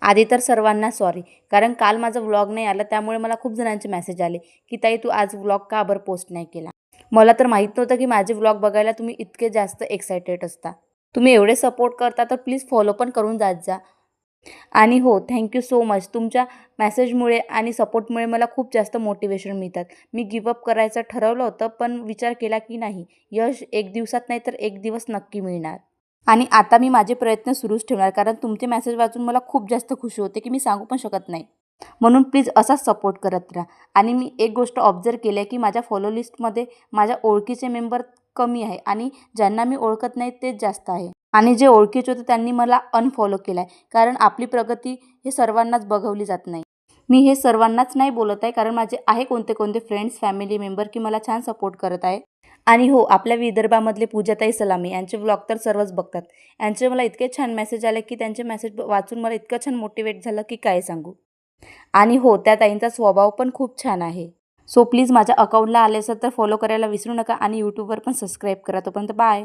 आधी तर सर्वांना सॉरी, कारण काल माझा व्लॉग नाही आला त्यामुळे मला खूप जणांचे मेसेज आले की ताई तू आज व्लॉग का बरं पोस्ट नाही केला. मला तर माहीत नव्हतं की माझे व्लॉग बघायला तुम्ही इतके जास्त एक्सायटेड असता. तुम्ही एवढे सपोर्ट करता तर प्लीज फॉलो पण करून जात जा. आणि हो, थँक सो मच. तुमच्या मेसेजमुळे आणि सपोर्टमुळे मला खूप जास्त मोटिवेशन मिळतात. मी गिव्ह करायचं ठरवलं होतं, पण विचार केला की नाही, यश एक दिवसात नाही तर एक दिवस नक्की मिळणार. आणि आता मी माझे प्रयत्न सुरूच ठेवणार, कारण तुमचे मेसेज वाचून मला खूप जास्त खुशी होते की मी सांगू पण शकत नाही. म्हणून प्लीज असाच सपोर्ट करत राहा. आणि मी एक गोष्ट ऑब्झर्व केली आहे की माझ्या फॉलो लिस्टमध्ये माझ्या ओळखीचे मेंबर कमी आहे आणि ज्यांना मी ओळखत नाही तेच जास्त आहे. आणि जे ओळखीचे होते त्यांनी मला अनफॉलो केलं आहे. कारण आपली प्रगती हे सर्वांनाच बघवली जात नाही. मी हे सर्वांनाच नाही बोलत आहे, कारण माझे आहे कोणते कोणते फ्रेंड्स, फॅमिली मेंबर की मला छान सपोर्ट करत आहे. आणि हो, आपल्या विदर्भामधले पूजाताई सलामी यांचे व्लॉग तर सर्वच बघतात. यांचे मला इतके छान मेसेज आले की त्यांचे मेसेज वाचून मला इतकं छान मोटिवेट झालं की काय सांगू. आणि हो, त्या ताईंचा स्वभाव पण खूप छान आहे. सो प्लीज माझ्या अकाउंटला आले असेल तर फॉलो करायला विसरू नका आणि यूट्यूबवर पण सबस्क्राईब करा. तोपर्यंत बाय.